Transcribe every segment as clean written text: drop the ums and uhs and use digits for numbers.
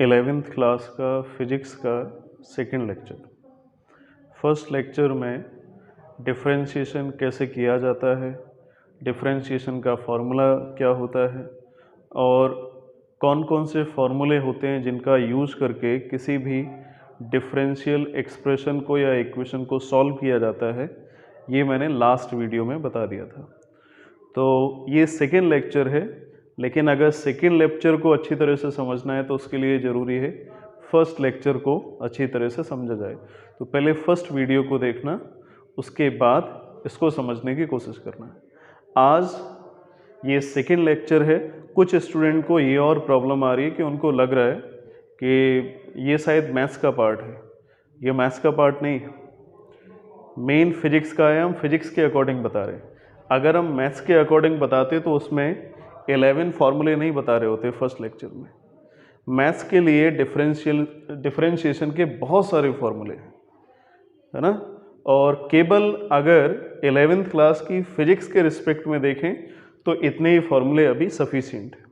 11th class का physics का second lecture. First lecture में डिफरेंशिएशन कैसे किया जाता है, डिफरेंशिएशन का फॉर्मूला क्या होता है और कौन कौन से फॉर्मूले होते हैं जिनका यूज़ करके किसी भी डिफरेंशियल एक्सप्रेशन को या इक्वेशन को सॉल्व किया जाता है, ये मैंने लास्ट वीडियो में बता दिया था। तो ये सेकेंड लेक्चर है, लेकिन अगर सेकेंड लेक्चर को अच्छी तरह से समझना है तो उसके लिए ज़रूरी है फर्स्ट लेक्चर को अच्छी तरह से समझा जाए। तो पहले फर्स्ट वीडियो को देखना, उसके बाद इसको समझने की कोशिश करना। आज ये सेकेंड लेक्चर है। कुछ स्टूडेंट को ये और प्रॉब्लम आ रही है कि उनको लग रहा है कि ये शायद मैथ्स का पार्ट है। ये मैथ्स का पार्ट नहीं है, मेन फिजिक्स का है। हम फिजिक्स के अकॉर्डिंग बता रहे हैं। अगर हम मैथ्स के अकॉर्डिंग बताते तो उसमें 11 फार्मूले नहीं बता रहे होते फर्स्ट लेक्चर में। मैथ्स के लिए डिफरेंशिएशन के बहुत सारे फार्मूले हैं, है ना। और केवल अगर 11th क्लास की फिजिक्स के रिस्पेक्ट में देखें तो इतने ही फार्मूले अभी सफिशिएंट है,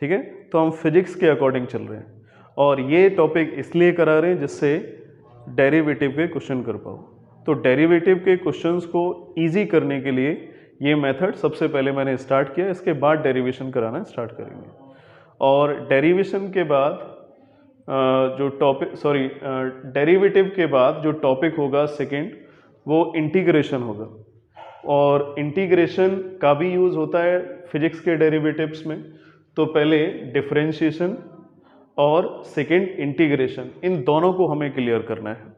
ठीक है। तो हम फिजिक्स के अकॉर्डिंग चल रहे हैं और ये टॉपिक इसलिए करा रहे हैं जिससे डेरिवेटिव के क्वेश्चन कर पाओ। तो डेरिवेटिव के क्वेश्चंस को इजी करने के लिए ये मेथड सबसे पहले मैंने स्टार्ट किया। इसके बाद डेरिवेशन कराना स्टार्ट करेंगे और डेरिवेशन के बाद डेरिवेटिव के बाद जो टॉपिक होगा सेकंड, वो इंटीग्रेशन होगा। और इंटीग्रेशन का भी यूज़ होता है फिजिक्स के डेरिवेटिव्स में। तो पहले डिफरेंशिएशन और सेकंड इंटीग्रेशन, इन दोनों को हमें क्लियर करना है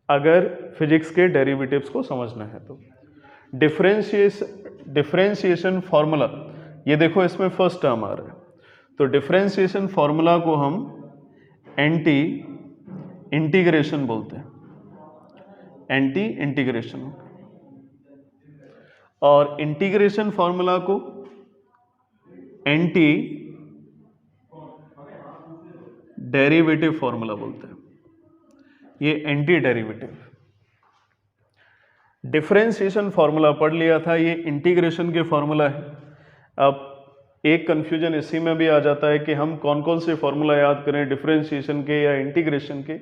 अगर फिजिक्स के डेरिवेटिव्स को समझना है। तो डिफरेंशिएशन फार्मूला, ये देखो इसमें फर्स्ट टर्म आ रहा है। तो डिफरेंशिएशन फार्मूला को हम एंटी इंटीग्रेशन बोलते हैं, एंटी इंटीग्रेशन। और इंटीग्रेशन फार्मूला को एंटी डेरिवेटिव फार्मूला बोलते हैं। ये एंटी डेरिवेटिव। डिफरेंशिएशन फार्मूला पढ़ लिया था, ये इंटीग्रेशन के फार्मूला है। अब एक कंफ्यूजन इसी में भी आ जाता है कि हम कौन कौन से फार्मूला याद करें, डिफरेंशिएशन के या इंटीग्रेशन के।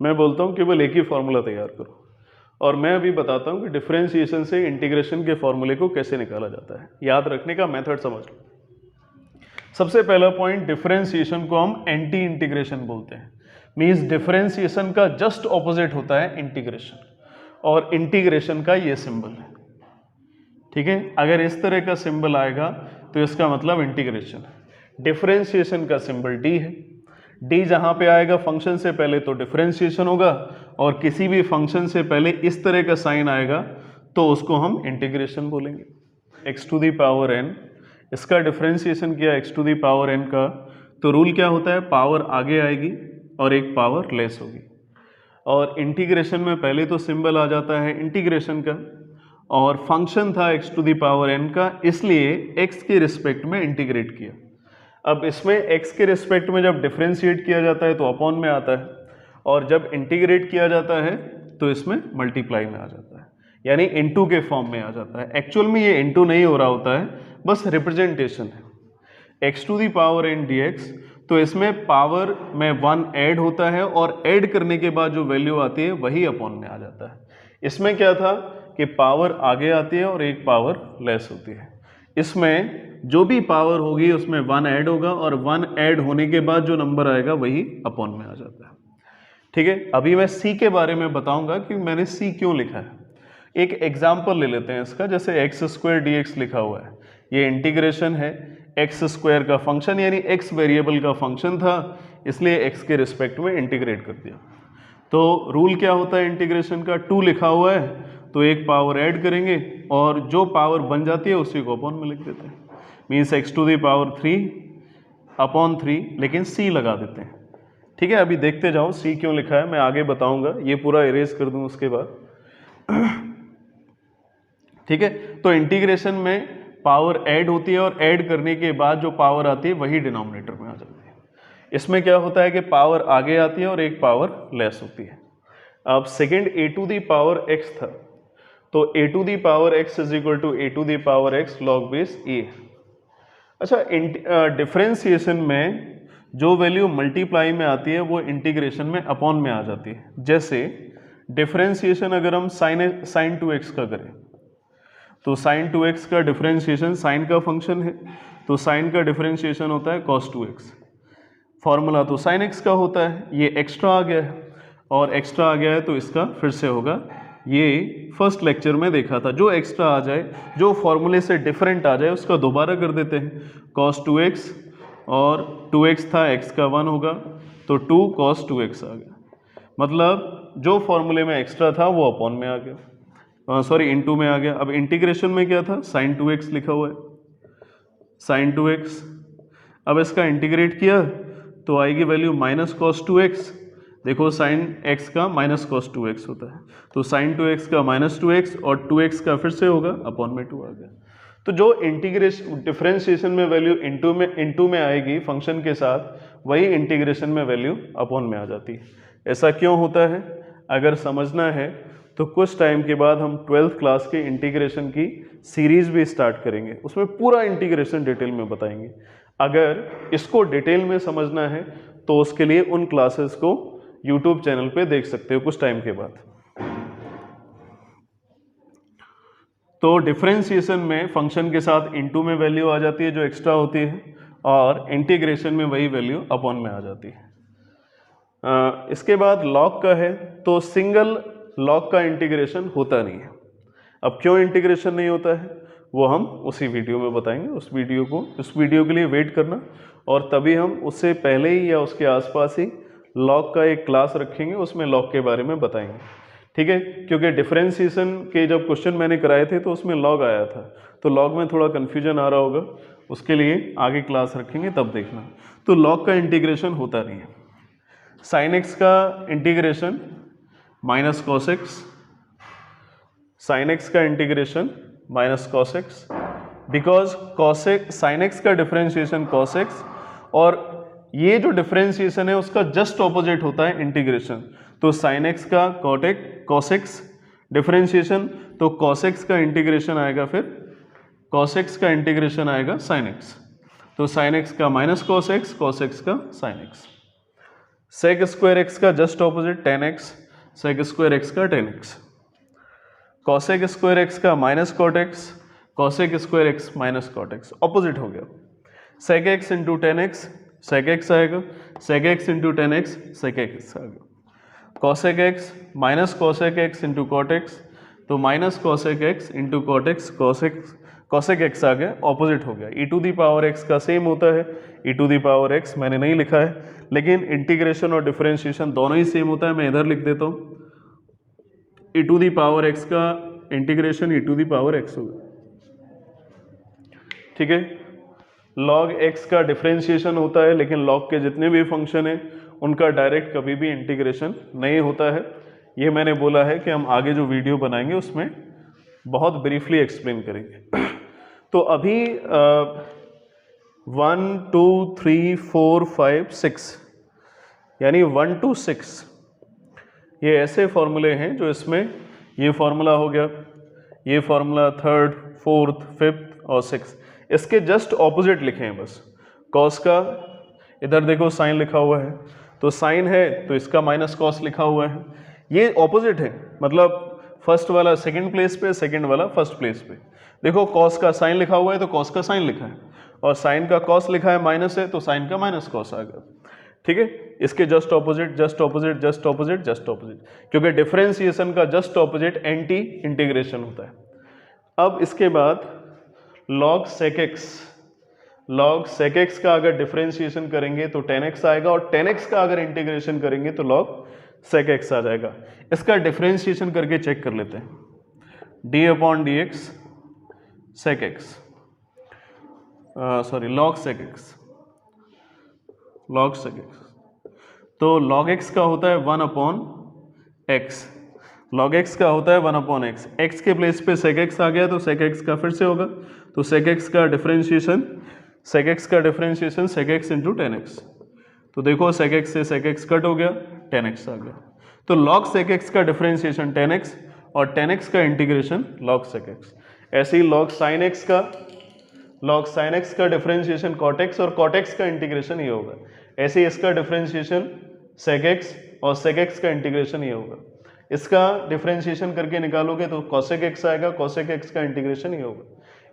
मैं बोलता हूँ केवल एक ही फार्मूला तैयार करो और मैं अभी बताता हूँ कि डिफरेंशिएशन से इंटीग्रेशन के फार्मूले को कैसे निकाला जाता है। याद रखने का मेथड समझ लो। सबसे पहला पॉइंट, डिफरेंशिएशन को हम एंटी इंटीग्रेशन बोलते हैं। मीन्स डिफरेंशिएशन का जस्ट ऑपोजिट होता है इंटीग्रेशन, और इंटीग्रेशन का ये सिंबल है, ठीक है। अगर इस तरह का सिंबल आएगा तो इसका मतलब इंटीग्रेशन है। डिफरेंशिएशन का सिंबल डी है। डी जहां पे आएगा फंक्शन से पहले तो डिफरेंशिएशन होगा, और किसी भी फंक्शन से पहले इस तरह का साइन आएगा तो उसको हम इंटीग्रेशन बोलेंगे। x to the power n, इसका डिफरेंशिएशन किया x to the power n का, तो रूल क्या होता है, पावर आगे आएगी और एक पावर लेस होगी। और इंटीग्रेशन में पहले तो सिंबल आ जाता है इंटीग्रेशन का, और फंक्शन था x to the power n का, इसलिए x के रिस्पेक्ट में इंटीग्रेट किया। अब इसमें x के रिस्पेक्ट में जब डिफरेंशिएट किया जाता है तो अपॉन में आता है, और जब इंटीग्रेट किया जाता है तो इसमें मल्टीप्लाई में आ जाता है, यानी इनटू के फॉर्म में आ जाता है। एक्चुअल में ये इनटू नहीं हो रहा होता है, बस रिप्रेजेंटेशन है। x to the power n dx, तो इसमें पावर में 1 ऐड होता है और ऐड करने के बाद जो वैल्यू आती है वही अपॉन में आ जाता है। इसमें क्या था कि पावर आगे आती है और एक पावर लेस होती है। इसमें जो भी पावर होगी उसमें 1 ऐड होगा, और 1 ऐड होने के बाद जो नंबर आएगा वही अपॉन में आ जाता है, ठीक है। अभी मैं c के बारे में बताऊंगा कि मैंने c क्यों लिखा है। एक एग्जाम्पल ले लेते हैं इसका। जैसे एक्स स्क्वायर dx लिखा हुआ है, ये इंटीग्रेशन है। एक्स स्क्वायर का फंक्शन यानी x वेरिएबल का फंक्शन था, इसलिए x के रिस्पेक्ट में इंटीग्रेट कर दिया। तो रूल क्या होता है इंटीग्रेशन का, 2 लिखा हुआ है तो एक पावर ऐड करेंगे और जो पावर बन जाती है उसी को अपॉन में लिख देते हैं। Means x to the power 3 upon 3, लेकिन c लगा देते हैं, ठीक है। अभी देखते जाओ c क्यों लिखा है, मैं आगे बताऊंगा। ये पूरा इरेज कर दूं उसके बाद, ठीक है। तो इंटीग्रेशन में पावर ऐड होती है और ऐड करने के बाद जो पावर आती है वही डिनोमिनेटर में आ जाती है। इसमें क्या होता है कि पावर आगे आती है और एक पावर लेस होती है। अब second a to the power x था, तो a to the power x is equal to a to the power x log base a। अच्छा, डिफरेंशिएशन में जो वैल्यू मल्टीप्लाई में आती है वो इंटीग्रेशन में अपॉन में आ जाती है। जैसे डिफरेंशिएशन अगर हम साइन 2x का करें तो साइन 2x का डिफरेंशिएशन साइन का फंक्शन है, तो साइन का डिफरेंशिएशन होता है cos 2x। फॉर्मूला तो साइन x का होता है, ये एक्स्ट्रा आ गया है और एक्स्ट्रा आ गया है तो इसका फिर से होगा, ये फर्स्ट लेक्चर में देखा था, जो एक्स्ट्रा आ जाए, जो फॉर्मूले से डिफरेंट आ जाए उसका दोबारा कर देते हैं। cos 2x और 2x था, x का 1 होगा तो 2 cos 2x आ गया, मतलब जो फॉर्मूले में एक्स्ट्रा था वो अपॉन में आ गया, सॉरी इनटू में आ गया। अब इंटीग्रेशन में क्या था, साइन 2x लिखा हुआ है, साइन 2x। अब इसका इंटीग्रेट किया तो आएगी वैल्यू माइनस cos 2x। देखो साइन x का माइनस cos 2x होता है, तो साइन 2x का माइनस 2x और 2x का फिर से होगा अपॉन में 2 आ गया। तो जो इंटीग्रेशन डिफरेंशिएशन में वैल्यू इनटू में आएगी फंक्शन के साथ, वही इंटीग्रेशन में वैल्यू अपॉन में आ जाती है। ऐसा क्यों होता है, अगर समझना है तो कुछ टाइम के बाद हम 12th क्लास के इंटीग्रेशन की सीरीज भी स्टार्ट करेंगे, उसमें पूरा इंटीग्रेशन डिटेल में बताएंगे। अगर इसको डिटेल में समझना है तो उसके लिए उन क्लासेस को YouTube चैनल पे देख सकते हो कुछ टाइम के बाद। तो डिफरेंशिएशन में फंक्शन के साथ इनटू में वैल्यू आ जाती है जो एक्स्ट्रा होती है, और इंटीग्रेशन में वही वैल्यू अपॉन में आ जाती है। इसके बाद लॉग का है तो सिंगल लॉग का इंटीग्रेशन होता नहीं है। अब क्यों इंटीग्रेशन नहीं होता है वो हम उसी वीडियो में बताएंगे। उस वीडियो के लिए वेट करना, और तभी हम उससे पहले ही या उसके आसपास ही लॉग का एक क्लास रखेंगे, उसमें लॉग के बारे में बताएंगे, ठीक है। क्योंकि डिफरेंशिएशन के जब क्वेश्चन मैंने कराए थे तो उसमें लॉग आया था, तो लॉग में थोड़ा कन्फ्यूजन आ रहा होगा, उसके लिए आगे क्लास रखेंगे तब देखना। तो लॉग का इंटीग्रेशन होता नहीं है। साइन x का integration minus cos x, sine x का integration minus cos x, because sine x का डिफरेंशिएशन cos x, और ये जो डिफरेंशिएशन है उसका जस्ट ऑपोजिट होता है इंटीग्रेशन। तो साइन x का cos x डिफरेंशिएशन, तो cos x का इंटीग्रेशन आएगा, फिर cos x का इंटीग्रेशन आएगा साइन x, तो साइन x का माइनस cos x का sine x। sec square x का just opposite tan x, sec square x का tan x। cosec square x का minus cot x, cosec square x minus cot x, opposite हो गया। sec x into tan x sec x आएगा, sec x into tan x sec x आएगा। cosec x minus cosec x into cot x, तो minus cosec x into cot x cosec x आ गया, opposite हो गया। e to the power x का same होता है, e to the power x मैंने नहीं लिखा है, लेकिन इंटीग्रेशन और डिफरेंशिएशन दोनों ही सेम होता है, मैं इधर लिख देता हूँ। e to the power x का integration e to the power x होगा, ठीक है। log x का डिफरेंशिएशन होता है, लेकिन log के जितने भी फंक्शन हैं उनका डायरेक्ट कभी भी इंटीग्रेशन नहीं होता है। ये मैंने बोला है कि हम आगे जो वीडियो बनाएंगे उसमें बहुत ब्रीफली एक्सप्लेन करेंगे। तो अभी 1 2 3 4 5 6 यानी 1 to 6 ये ऐसे फॉर्मूले हैं जो इसमें, ये फॉर्मूला हो गया, ये फॉर्मूला थर्ड, फोर्थ, फिफ्थ और सिक्स, इसके जस्ट ऑपोजिट लिखे हैं बस। कॉस का इधर देखो साइन लिखा हुआ है, तो साइन है तो इसका माइनस कॉस लिखा हुआ है, ये ऑपोजिट है, मतलब फर्स्ट वाला सेकंड प्लेस पे, सेकंड वाला फर्स्ट प्लेस पे। देखो कॉस का साइन लिखा हुआ है तो कॉस का साइन लिखा है, और साइन का कॉस लिखा है माइनस है तो साइन का माइनस कॉस आ गया, ठीक है। इसके just opposite, just opposite, just opposite, just opposite, क्योंकि डिफरेंशिएशन का जस्ट ऑपोजिट एंटी इंटीग्रेशन होता है। अब इसके बाद log sec x का अगर डिफरेंशिएशन करेंगे तो tan x आएगा, और tan x का अगर इंटीग्रेशन करेंगे तो log sec x आ जाएगा। इसका डिफरेंशिएशन करके चेक कर लेते हैं, d upon D x sec x, sorry log sec x, log sec x, तो log x का होता है 1 अपॉन x, log x का होता है 1 अपॉन x, x के प्लेस पे sec x आ गया तो sec x का फिर से होगा, तो sec x का differentiation sec x into tan x, तो देखो sec x से sec x कट हो गया, tan x आ गया, तो log sec x का डिफरेंशिएशन tan x और tan x का इंटीग्रेशन log sec x। ऐसे ही log sin x का डिफरेंशिएशन cot x और cot x का इंटीग्रेशन ये होगा। ऐसे इसका डिफरेंशिएशन sec x और sec x का इंटीग्रेशन ये होगा। इसका डिफरेंशिएशन करके निकालोगे तो cosec x आएगा, cosec x का इंटीग्रेशन ये होगा।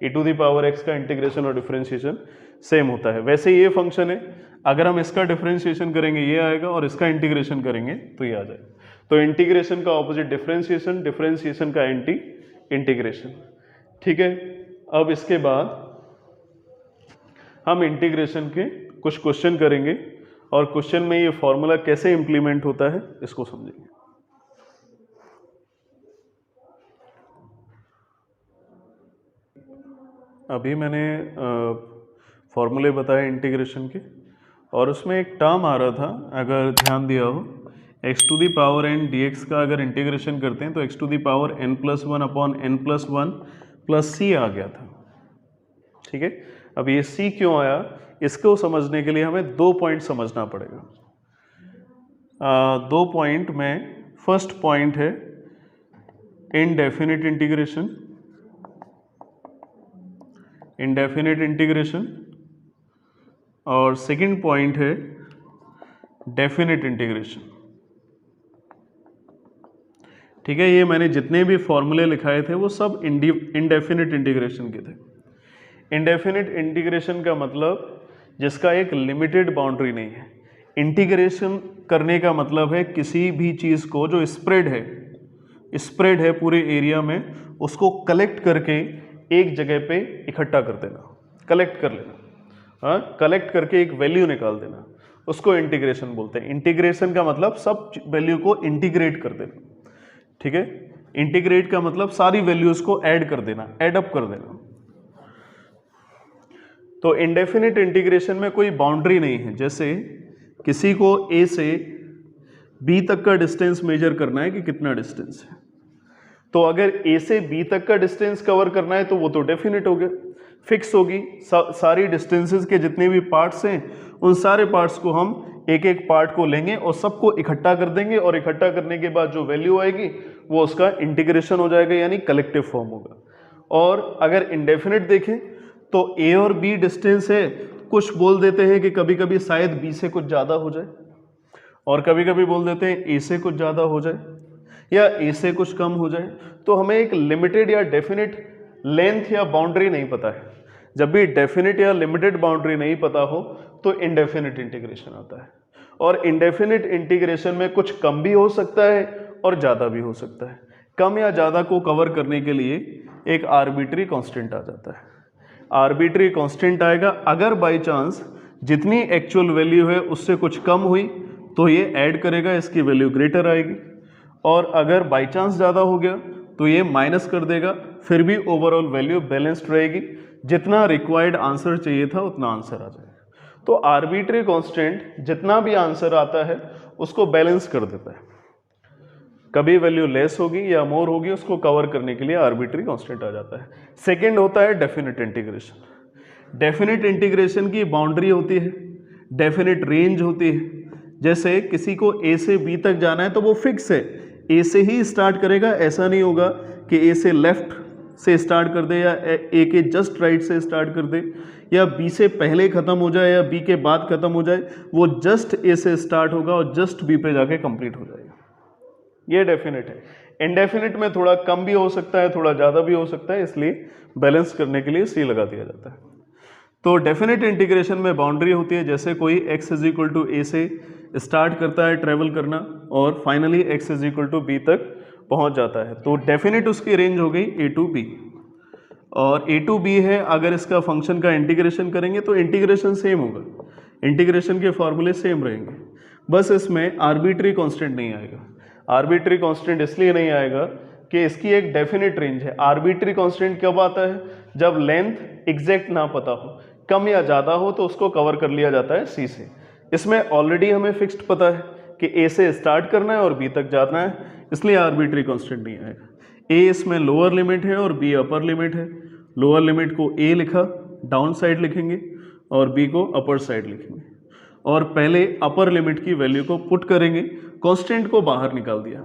e to the power x का इंटीग्रेशन और डिफरेंशिएशन सेम होता है। वैसे ये फंक्शन है, अगर हम इसका डिफरेंशिएशन करेंगे ये आएगा और इसका इंटीग्रेशन करेंगे तो ये आ जाएगा। तो इंटीग्रेशन का ऑपोजिट डिफरेंशिएशन, डिफरेंशिएशन का एंटी इंटीग्रेशन। ठीक है, अब इसके बाद हम इंटीग्रेशन के कुछ क्वेश्चन करेंगे और क्वेश्चन में ये फॉर्मूला कैसे इंप्लीमेंट होता है इसको समझेंगे। अभी मैंने फॉर्मूले बताए इंटीग्रेशन के और उसमें एक टर्म आ रहा था, अगर ध्यान दिया हो, x to the power n dx का अगर इंटीग्रेशन करते हैं तो x to the power n+1 upon n+1 plus c आ गया था। ठीक है, अब ये c क्यों आया, इसको समझने के लिए हमें 2 पॉइंट समझना पड़ेगा। 2 पॉइंट में फर्स्ट पॉइंट है इनडेफिनिट इंटीग्रेशन, इनडेफिनिट इंटीग्रेशन, और सेकंड पॉइंट है डेफिनिट इंटीग्रेशन। ठीक है, ये मैंने जितने भी फॉर्मूले लिखाए थे वो सब इनडेफिनिट इंटीग्रेशन के थे। इनडेफिनिट इंटीग्रेशन का मतलब जिसका एक लिमिटेड बाउंड्री नहीं है। इंटीग्रेशन करने का मतलब है किसी भी चीज़ को जो स्प्रेड है पूरे एरिया में, उसको कलेक्ट करके एक जगह पे इकट्ठा कर देना, कलेक्ट कर लेना, हाँ, कलेक्ट करके एक वैल्यू निकाल देना, उसको इंटीग्रेशन बोलते हैं। इंटीग्रेशन का मतलब सब वैल्यू को इंटीग्रेट कर देना। ठीक है, इंटीग्रेट का मतलब सारी वैल्यूज को ऐड कर देना, ऐड अप कर देना। तो इंडेफिनिट इंटीग्रेशन में कोई बाउंड्री नहीं है। जैसे किसी को ए से बी तक का डिस्टेंस मेजर करना है कि कितना डिस्टेंस है, तो अगर ए से बी तक का डिस्टेंस कवर करना है तो वो तो डेफिनेट हो गया, फिक्स होगी। सारी डिस्टेंसेस के जितने भी पार्ट्स हैं उन सारे पार्ट्स को हम एक एक पार्ट को लेंगे और सबको इकट्ठा कर देंगे, और इकट्ठा करने के बाद जो वैल्यू आएगी वो उसका इंटीग्रेशन हो जाएगा, यानी कलेक्टिव फॉर्म होगा। और अगर इंडेफिनिट देखें तो ए और बी डिस्टेंस है, कुछ बोल देते हैं कि कभी कभी शायद बी से कुछ ज़्यादा हो जाए, और कभी कभी बोल देते हैं ए से कुछ ज़्यादा हो जाए या ए से कुछ कम हो जाए। तो हमें एक लिमिटेड या डेफिनेट लेंथ या बाउंड्री नहीं पता है। जब भी डेफिनेट या लिमिटेड बाउंड्री नहीं पता हो तो इंडेफिनिट इंटीग्रेशन आता है। और इंडेफिनिट इंटीग्रेशन में कुछ कम भी हो सकता है और ज़्यादा भी हो सकता है। कम या ज़्यादा को कवर करने के लिए एक आर्बिट्री कांस्टेंट आ जाता है। आर्बिट्री कांस्टेंट आएगा, अगर बाई चांस जितनी एक्चुअल वैल्यू है उससे कुछ कम हुई तो ये ऐड करेगा, इसकी वैल्यू ग्रेटर आएगी, और अगर बाई चांस ज़्यादा हो गया तो ये माइनस कर देगा, फिर भी ओवरऑल वैल्यू बैलेंस्ड रहेगी। जितना रिक्वायर्ड आंसर चाहिए था उतना आंसर आ जाएगा। तो आर्बिट्री कांस्टेंट जितना भी आंसर आता है उसको बैलेंस कर देता है। कभी वैल्यू लेस होगी या मोर होगी, उसको कवर करने के लिए आर्बिट्री कांस्टेंट आ जाता है। सेकंड होता है डेफिनेट इंटीग्रेशन। डेफिनेट इंटीग्रेशन की बाउंड्री होती है, डेफिनेट रेंज होती है। जैसे किसी को ए से बी तक जाना है तो वो फिक्स है, ए से ही स्टार्ट करेगा। ऐसा नहीं होगा कि ए से लेफ्ट से स्टार्ट कर दे या ए के जस्ट राइट से स्टार्ट कर दे, या बी से पहले ख़त्म हो जाए या बी के बाद ख़त्म हो जाए। वो जस्ट ए से स्टार्ट होगा और जस्ट बी पे जाके कंप्लीट हो जाएगा। ये डेफिनेट है। इनडेफिनिट में थोड़ा कम भी हो सकता है, थोड़ा ज़्यादा भी हो सकता है, इसलिए बैलेंस करने के लिए सी लगा दिया जाता है। तो डेफिनेट इंटीग्रेशन में बाउंड्री होती है। जैसे कोई x = a से स्टार्ट करता है ट्रेवल करना और फाइनली x = b तक पहुंच जाता है, तो डेफिनेट उसकी रेंज हो गई a to b। और a to b है, अगर इसका फंक्शन का इंटीग्रेशन करेंगे तो इंटीग्रेशन सेम होगा, इंटीग्रेशन के फॉर्मूले सेम रहेंगे, बस इसमें आर्बिट्री कांस्टेंट नहीं आएगा। आर्बिट्री कांस्टेंट इसलिए नहीं आएगा कि इसकी एक डेफिनेट रेंज है। आर्बिट्री कांस्टेंट कब आता है? जब लेंथ एग्जैक्ट ना पता हो, कम या ज़्यादा हो, तो उसको कवर कर लिया जाता है सी से। इसमें ऑलरेडी हमें फिक्स्ड पता है कि ए से स्टार्ट करना है और बी तक जाना है, इसलिए आर्बिट्री कांस्टेंट नहीं आएगा। ए इसमें लोअर लिमिट है और बी अपर लिमिट है। लोअर लिमिट को ए लिखा, डाउन साइड लिखेंगे, और बी को अपर साइड लिखेंगे, और पहले अपर लिमिट की वैल्यू को पुट करेंगे, कांस्टेंट को बाहर निकाल दिया,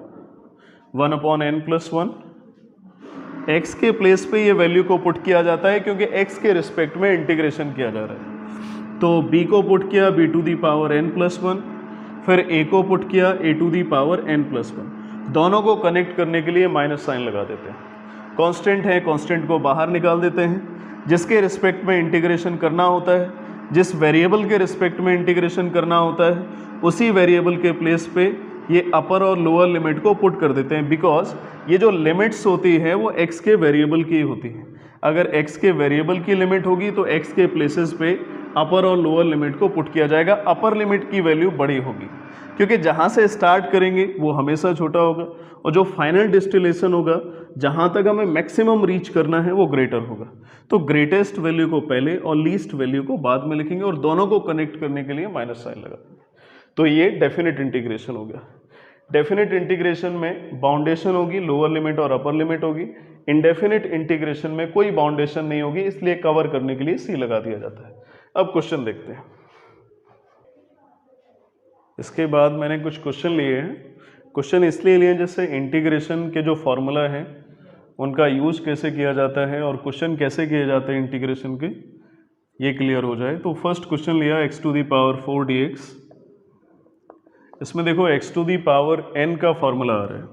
1/n+1। x के प्लेस पे ये वैल्यू को पुट किया जाता है क्योंकि x के रिस्पेक्ट में इंटीग्रेशन किया जा रहा है। तो b को पुट किया b to the power n+1, फिर a को पुट किया a to the power n+1। दोनों को कनेक्ट करने के लिए माइनस साइन लगा देते हैं। कांस्टेंट है, कांस्टेंट को बाहर निकाल देते हैं। जिसके रिस्पेक्ट में इंटीग्रेशन करना होता है, जिस वेरिएबल के रिस्पेक्ट में इंटीग्रेशन करना होता है, उसी वेरिएबल के प्लेस पे ये अपर और लोअर लिमिट को पुट कर देते हैं, बिकॉज ये जो लिमिट्स होती है वो x के वेरिएबल की होती है। अगर x के वेरिएबल की लिमिट होगी तो x के प्लेसेस पे अपर और लोअर लिमिट को पुट किया जाएगा। अपर लिमिट की वैल्यू बड़ी होगी क्योंकि जहाँ से स्टार्ट करेंगे वो हमेशा छोटा होगा, और जो फाइनल डिस्टिलेशन होगा, जहाँ तक हमें मैक्सिमम रीच करना है, वो ग्रेटर होगा। तो ग्रेटेस्ट वैल्यू को पहले और लीस्ट वैल्यू को बाद में लिखेंगे, और दोनों को कनेक्ट करने के लिए माइनस साइन लगा देंगे। तो ये डेफिनेट इंटीग्रेशन हो गया। डेफिनेट इंटीग्रेशन में बाउंडेशन होगी, लोअर लिमिट और अपर लिमिट होगी। इंडेफिनिट इंटीग्रेशन में कोई बाउंडेशन नहीं होगी, इसलिए कवर करने के लिए सी लगा दिया जाता है। अब क्वेश्चन देखते हैं। इसके बाद मैंने कुछ क्वेश्चन लिए हैं। क्वेश्चन इसलिए लिए जैसे इंटीग्रेशन के जो फॉर्मूला हैं उनका यूज कैसे किया जाता है और क्वेश्चन कैसे किए जाते हैं इंटीग्रेशन के, ये क्लियर हो जाए। तो फर्स्ट क्वेश्चन लिया x to the power 4 dx। इसमें देखो x to the power n का फॉर्मूला आ रहा है।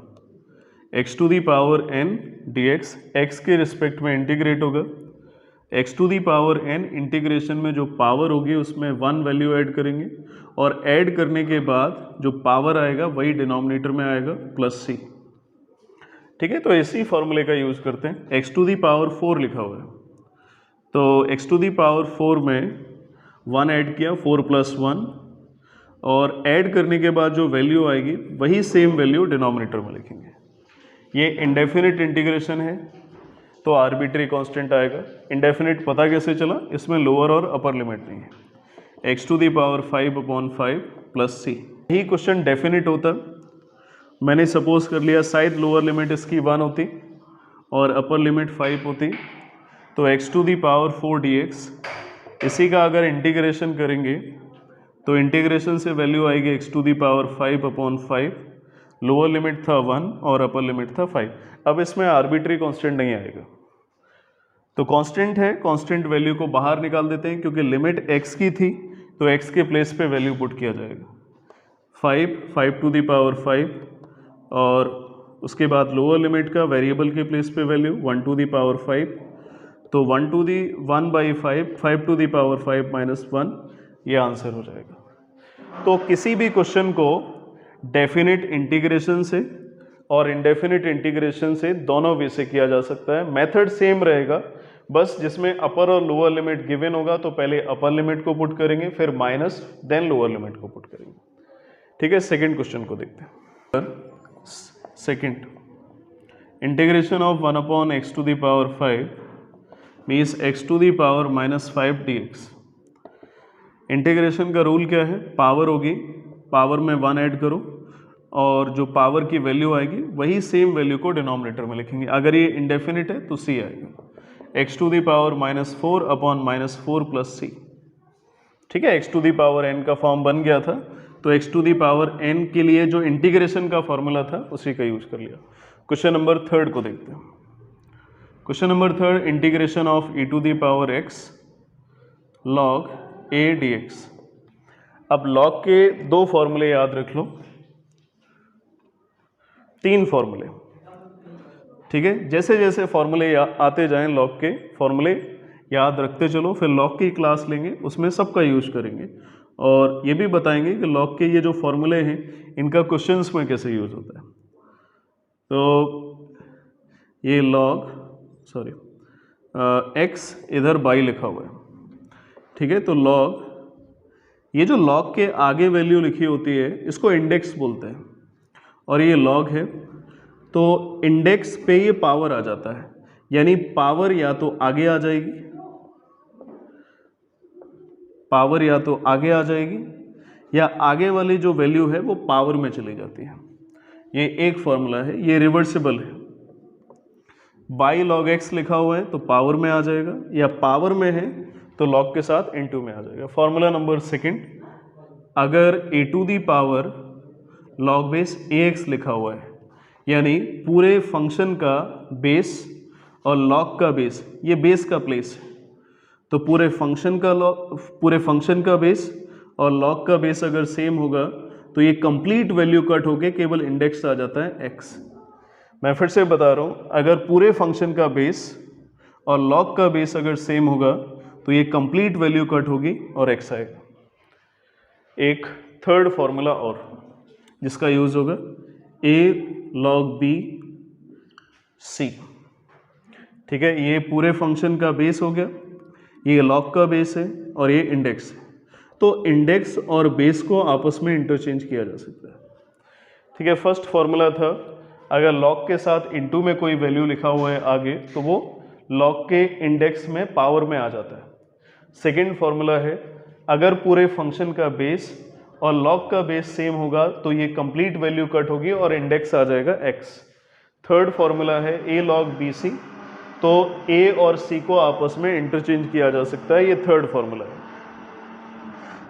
x to the power n dx x के रिस्पेक्ट में इंटीग्रेट होगा। x to the power n integration में जो पावर होगी उसमें 1 वैल्यू ऐड करेंगे, और ऐड करने के बाद जो पावर आएगा वही डिनोमिनेटर में आएगा +c। ठीक है, तो इसी फॉर्मूले का यूज़ करते हैं। x टू दी पावर 4 लिखा हुआ है, तो x टू दी पावर 4 में 1 ऐड किया, 4 + 1, और ऐड करने के बाद जो वैल्यू आएगी वही सेम वैल्यू डिनोमिनेटर में लिखेंगे। ये इंडेफिनिट इंटीग्रेशन है तो आर्बिट्री कांस्टेंट आएगा। इंडेफिनिट पता कैसे चला, इसमें लोअर और अपर लिमिट नहीं है। x to the power 5/5 +c। यही क्वेश्चन डेफिनिट होता, मैंने सपोज कर लिया शायद लोअर लिमिट इसकी 1 होती और अपर लिमिट 5 होती, तो x to the power 4 dx इसी का अगर इंटीग्रेशन करेंगे तो इंटीग्रेशन से वैल्यू आएगी x to the power 5/5। Lower limit था 1 और अपर लिमिट था 5। अब इसमें आर्बिट्री कांस्टेंट नहीं आएगा, तो कांस्टेंट है, कांस्टेंट वैल्यू को बाहर निकाल देते हैं क्योंकि लिमिट x की थी तो x के प्लेस पे वैल्यू पुट किया जाएगा। 5 टू दी पावर 5, और उसके बाद लोअर लिमिट का वेरिएबल के प्लेस पे वैल्यू 1 टू दी पावर 5, तो 1 to the 1/5, 5 to the power 5 -1, ये आंसर हो जाएगा। तो किसी भी क्वेश्चन को डेफिनिट इंटीग्रेशन से और इंडेफिनिट इंटीग्रेशन से दोनों वे से किया जा सकता है। मेथड सेम रहेगा, बस जिसमें अपर और लोअर लिमिट गिवन होगा तो पहले अपर लिमिट को पुट करेंगे, फिर माइनस, देन लोअर लिमिट को पुट करेंगे। ठीक है, सेकंड क्वेश्चन को देखते हैं। Second, integration of 1/x to the power 5 means x to the power -5 dx। Integration का रूल क्या है, पावर होगी, पावर में 1 ऐड करो और जो पावर की वैल्यू आएगी वही सेम वैल्यू को डिनोमिनेटर में लिखेंगे। अगर ये इंडेफिनिट है तो c आएगा, x to the power -4/-4 +c। ठीक है, x to the power n का फॉर्म बन गया था, तो x to the power n के लिए जो इंटीग्रेशन का फॉर्मूला था उसी का यूज कर लिया। क्वेश्चन नंबर 3 को देखते हैं। Question number 3, integration of e to the power x log a dx। अब log के 2 फॉर्मूले याद रख लो, 3 फॉर्मूले। ठीक है, जैसे जैसे फॉर्मूले आते जाएं लॉग के फॉर्मूले याद रखते चलो, फिर लॉग की क्लास लेंगे उसमें सबका यूज करेंगे, और ये भी बताएंगे कि लॉग के ये जो फॉर्मूले हैं इनका क्वेश्चंस में कैसे यूज होता है। तो ये लॉग x इधर बाई लिखा हुआ है। ठीक है, तो लॉग, ये जो लॉग के आगे वैल्यू लिखी होती है इसको इंडेक्स बोलते हैं, और ये लॉग है तो इंडेक्स पे ये पावर आ जाता है, यानी पावर या तो आगे आ जाएगी, पावर या तो आगे आ जाएगी, या आगे वाली जो वैल्यू है वो पावर में चली जाती है। ये एक फॉर्मूला है, ये रिवर्सिबल है। बाई लॉग एक्स लिखा हुआ है तो पावर में आ जाएगा, या पावर में है तो लॉग के साथ इनटू में आ जाएगा। फॉर्मूला नंबर 2, अगर a to the power log base ax लिखा हुआ है, यानी पूरे फंक्शन का बेस और लॉग का बेस, ये बेस का प्लेस है, तो पूरे फंक्शन का बेस और लॉग का बेस अगर सेम होगा तो ये कंप्लीट वैल्यू कट होके केवल इंडेक्स आ जाता है x। मैं फिर से बता रहा हूँ, अगर पूरे फंक्शन का बेस और लॉग का बेस अगर सेम होगा तो ये कंप्लीट वैल्यू कट होगी और x आएगा। एक थर्ड फॉर्मूला और जिसका यूज होगा a log b c। ठीक है, ये पूरे फंक्शन का बेस हो गया, ये लॉग का बेस है और ये इंडेक्स है। तो इंडेक्स और बेस को आपस में इंटरचेंज किया जा सकता है। ठीक है, फर्स्ट फॉर्मूला था अगर लॉग के साथ इनटू में कोई वैल्यू लिखा हुआ है आगे तो वो लॉग के इंडेक्स में पावर में आ जाता है। सेकेंड फॉर्मूला है अगर पूरे फंक्शन का बेस और लॉग का बेस सेम होगा तो ये कंप्लीट वैल्यू कट होगी और इंडेक्स आ जाएगा x। थर्ड फॉर्मूला है a log bc, तो a और c को आपस में इंटरचेंज किया जा सकता है, ये थर्ड फॉर्मूला है।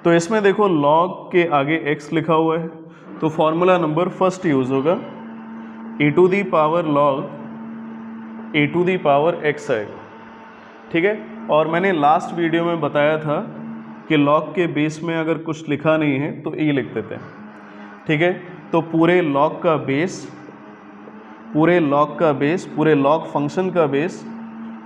तो इसमें देखो log के आगे x लिखा हुआ है तो फॉर्मूला नंबर फर्स्ट यूज होगा e to the power log a to the power x आएगा। ठीक है, और मैंने लास्ट वीडियो में बताया था कि log के बेस में अगर कुछ लिखा नहीं है तो e लिख देते हैं। ठीक है, तो पूरे log का बेस, पूरे log फंक्शन का बेस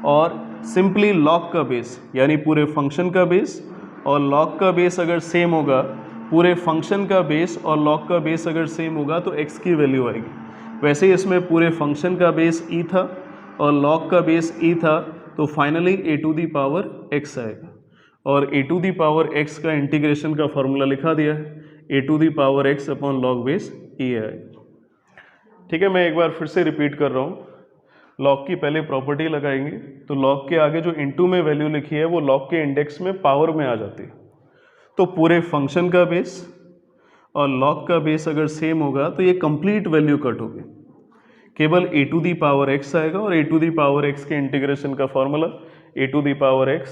और सिंपली log का बेस यानी पूरे फंक्शन का बेस और log का बेस अगर सेम होगा, पूरे फंक्शन का बेस और log का बेस अगर सेम होगा तो x की वैल्यू आएगी। वैसे ही इसमें पूरे फंक्शन का बेस e था और log का बेस e था तो finally a to the power x आएगा और a to the power x का इंटीग्रेशन का फॉर्मूला लिखा दिया है, a to the power x upon log base e आएगा। ठीक है, मैं एक बार फिर से रिपीट कर रहा हूँ, लॉग की पहले प्रॉपर्टी लगाएंगे तो लॉग के आगे जो इनटू में वैल्यू लिखी है वो लॉग के इंडेक्स में पावर में आ जाती है। तो पूरे फंक्शन का बेस और लॉग का बेस अगर सेम होगा तो ये कंप्लीट वैल्यू कट होगी, केवल a to the power x आएगा और a to the power x के इंटीग्रेशन का formula a to the power x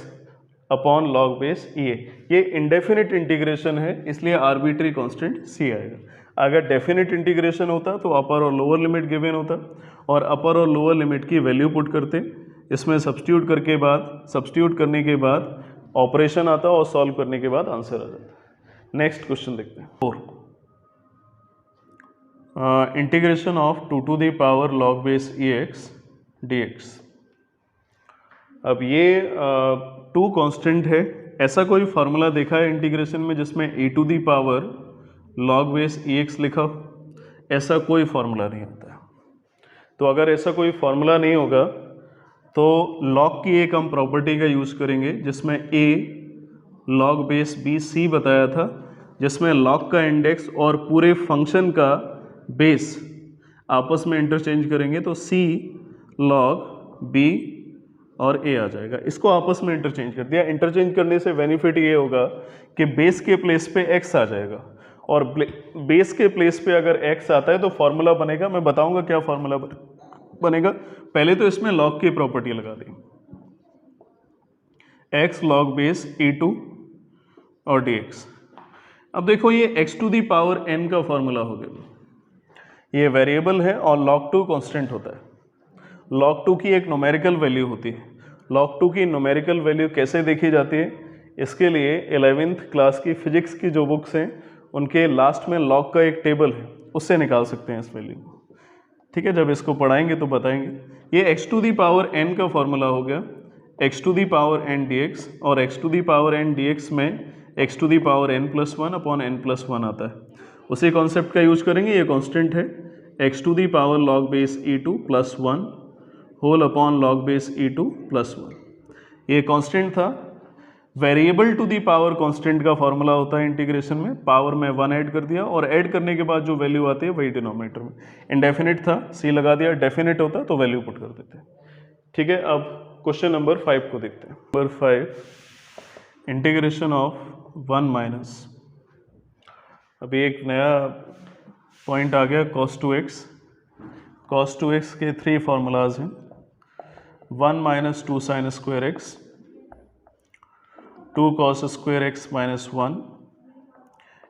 upon log base e। ये इंडेफिनिट इंटीग्रेशन है इसलिए आर्बिट्री कांस्टेंट c आएगा। अगर डेफिनेट इंटीग्रेशन होता तो अपर और लोअर लिमिट गिवन होता और अपर और लोअर लिमिट की वैल्यू पुट करते, इसमें सब्स्टिट्यूट करने के बाद ऑपरेशन आता और सॉल्व करने के बाद आंसर आ जाता। नेक्स्ट क्वेश्चन देखते हैं। 4 integration of 2 to the power log base ex dx। अब ये 2 कांस्टेंट है, ऐसा कोई फार्मूला देखा है इंटीग्रेशन में जिसमें a to the power log base ex लिखा हो? ऐसा कोई फार्मूला नहीं होता है। तो अगर ऐसा कोई फार्मूला नहीं होगा तो log की एक हम प्रॉपर्टी का यूज़ करेंगे जिसमें a log base b c बताया था, जिसमें log का इंडेक्स और पूरे फंक्शन का बेस आपस में इंटरचेंज करेंगे तो c log b और a आ जाएगा। इसको आपस में इंटरचेंज कर दिया। इंटरचेंज करने से बेनिफिट ये होगा कि बेस के प्लेस पे x आ जाएगा और बेस के प्लेस पे अगर x आता है तो फॉर्मूला बनेगा, मैं बताऊंगा क्या फॉर्मूला बनेगा। पहले तो इसमें log की प्रॉपर्टी लगा दी, x log बेस e2 और dx। अब देखो ये x to the power n का फॉर्मूला हो गया, ये वेरिएबल है और log 2 कांस्टेंट होता है। log 2 की एक न्यूमेरिकल वैल्यू होती है। log 2 की न्यूमेरिकल वैल्यू कैसे देखी जाती है, इसके लिए 11th क्लास की फिजिक्स की जो बुक्स हैं उनके लास्ट में log का एक टेबल है, उससे निकाल सकते हैं इस वैल्यू को। ठीक है, जब इसको पढ़ाएंगे तो बताएंगे। ये x to the power n का फॉर्मूला हो गया, x to the power n dx, और x to the power n dx में x to the power n+1 upon n+1 आता है। उसी कॉन्सेप्ट का यूज करेंगे। ये कांस्टेंट है x to the power log base e2 + 1 whole upon log base e2 + 1। ये कांस्टेंट था। Variable to the power constant का फॉर्मूला होता है इंटीग्रेशन में, पावर में 1 ऐड कर दिया और ऐड करने के बाद जो वैल्यू आती है वही डिनोमिनेटर में। इनडेफिनिट था, c लगा दिया, डेफिनेट होता तो वैल्यू पुट कर देते। ठीक है, अब क्वेश्चन नंबर 5 को देखते हैं। नंबर 5 इंटीग्रेशन ऑफ 1 माइनस, अभी एक नया पॉइंट आ गया cos 2x। cos 2x के 3 फार्मूलाज हैं, 1 minus 2 sin square x, 2 cos square x minus 1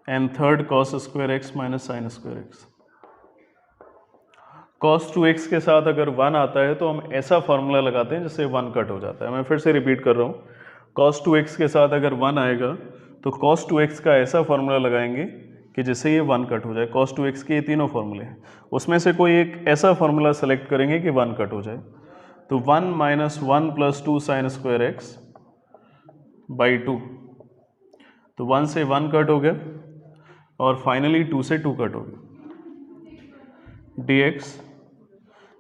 and third cos square x minus sin square x। cos 2x के साथ अगर 1 आता है तो हम ऐसा फार्मूला लगाते हैं जिससे 1 कट हो जाता है। मैं फिर से रिपीट कर रहा हूँ, cos 2x के साथ अगर 1 आएगा तो cos 2x का ऐसा फॉर्मूला लगाएंगे कि जिससे ये 1 कट हो जाए। cos 2x के ये तीनों फॉर्मूले हैं, उसमें से कोई एक ऐसा फॉर्मूला सेलेक्ट करेंगे कि 1 कट हो जाए। तो 1 - 1 + 2 sin square x बाई 2, तो 1 से 1 कट हो गया और फाइनली 2 से 2 कट हो गया। dx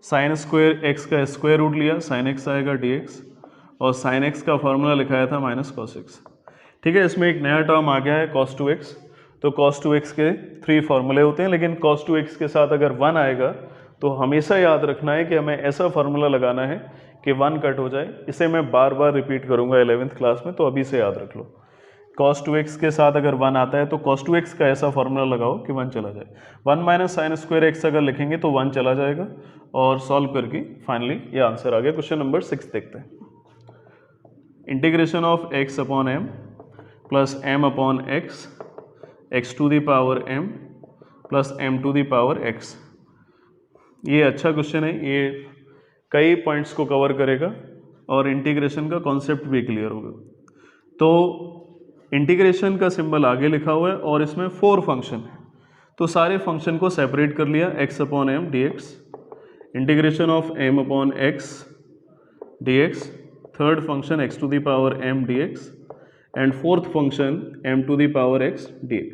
साइन स्क्वायर x का स्क्वायर रूट लिया, sin x आएगा dx, और sin x का फॉर्मूला लिखाया था -cos x। ठीक है, इसमें एक नया टर्म आ गया है cos 2x। तो cos 2x के 3 फॉर्मूले होते हैं, लेकिन cos 2x के साथ अगर 1 आएगा तो हमेशा याद रखना है कि हमें ऐसा फॉर्मूला लगाना है कि 1 कट हो जाए। इसे मैं बार बार रिपीट करूंगा 11th क्लास में, तो अभी से याद रख लो। cos 2x के साथ अगर 1 आता है तो cos 2x का ऐसा फॉर्मूला लगाओ कि 1 चला जाए। 1 - sin square x अगर लिखेंगे तो 1 चला जाएगा, और सॉल्व करके फाइनली ये आंसर आ गया। क्वेश्चन नंबर 6 देखते हैं। Integration of x upon m plus m upon x, x to the power m plus m to the power x। ये अच्छा क्वेश्चन है, ये कई पॉइंट्स को कवर करेगा और इंटीग्रेशन का कॉन्सेप्ट भी क्लियर होगा। तो इंटीग्रेशन का सिंबल आगे लिखा हुआ है और इसमें 4 फंक्शन है, तो सारे फंक्शन को सेपरेट कर लिया। x upon m dx, integration of m upon x dx, third function x to the power m dx, and fourth function m to the power x dx।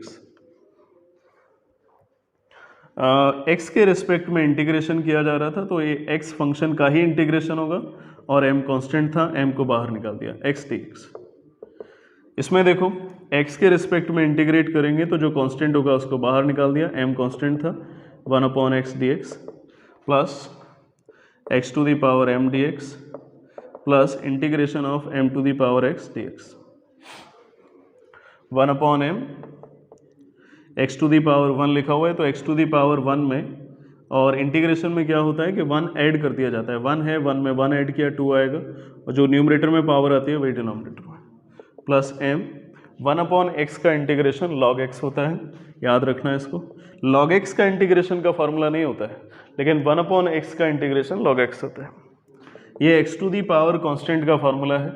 x के respect में integration किया जा रहा था, तो ये x फंक्शन का ही integration होगा, और m कांस्टेंट था, m को बाहर निकाल दिया, x dx। इसमें देखो x के रिस्पेक्ट में इंटीग्रेट करेंगे तो जो कांस्टेंट होगा उसको बाहर निकाल दिया, m कांस्टेंट था, 1 upon x dx plus x to the power m dx plus integration of m to the power x dx। 1 upon m, x to the power 1 लिखा हुआ है, तो x टू द पावर 1 में, और integration में क्या होता है कि 1 ऐड कर दिया जाता है। 1 है, 1 में 1 ऐड किया, 2 आएगा, और जो न्यूमरेटर में पावर आती है वही डिनोमिनेटर में, प्लस m। 1 अपॉन x का इंटीग्रेशन log x होता है, याद रखना है इसको। log x का इंटीग्रेशन का फॉर्मूला नहीं होता है, लेकिन 1 अपॉन x का इंटीग्रेशन log x होता है। ये x to the power constant का फॉर्मूला है।